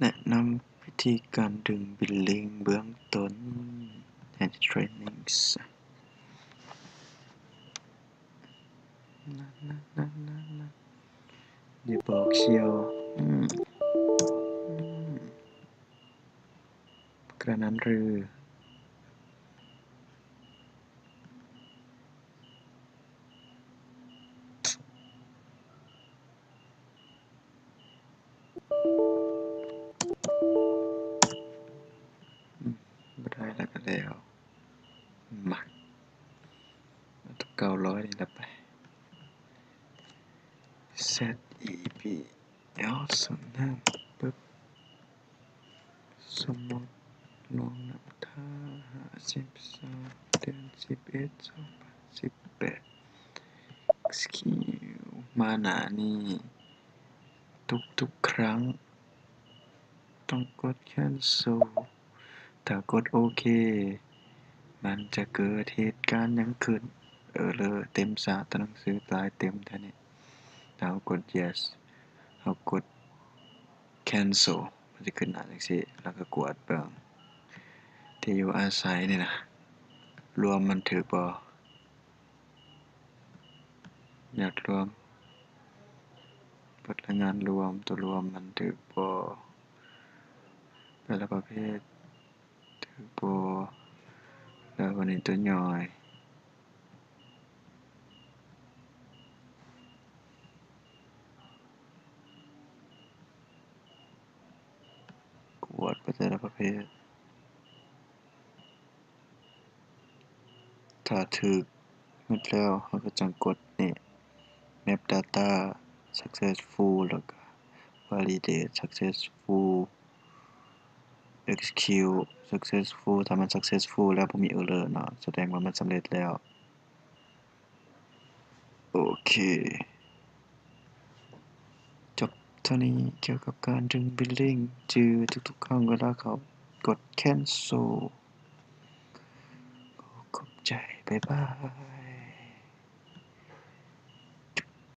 แนะนำวิธีการดึงบิลลิ่งเบื้องต้น and trainings อย่าบอกเชียวกระนั้นหรือไม่ได้แล้วก็แล้วมาตัว900นี่ละไป set ep เอาส่วนนั้นปึ๊บสมมติลงน้ำท่า53เดือน11 2018 สกิลมาหนานี่ทุกครั้งต้องกด cancel ถ้ากดโอเคมันจะเกิดเหตุการณ์ยังขึ้นเลยเต็มสาตัวหนังสือตายเต็มท่านี้ถ้าเรากด yes เรากด cancel มันจะขึ้นหน้าจังซี่แล้วก็กดเบิ่งที่อยู่อาศัยนี่นะรวมมันถูกบ่อยากรวมพลังงานรวมตัวรวมมันถูกบ่แต่ละประเภทถูกบ่แล้ววันนี้ตัวย่อยกวดไปแต่ละประเภทถ้าถูกหมดแล้วเราก็จังกดนี่ map data successful แล้วก็ validate successful execute successful ถ้ามัน successful แล้วบ่มี error เนาะแสดงว่ามันสำเร็จแล้วโอเคจบเท่านี้เกี่ยวกับการดึง billing จือทุกๆครั้งเวลาเขากด cancel ขอบใจบ๊ายบาย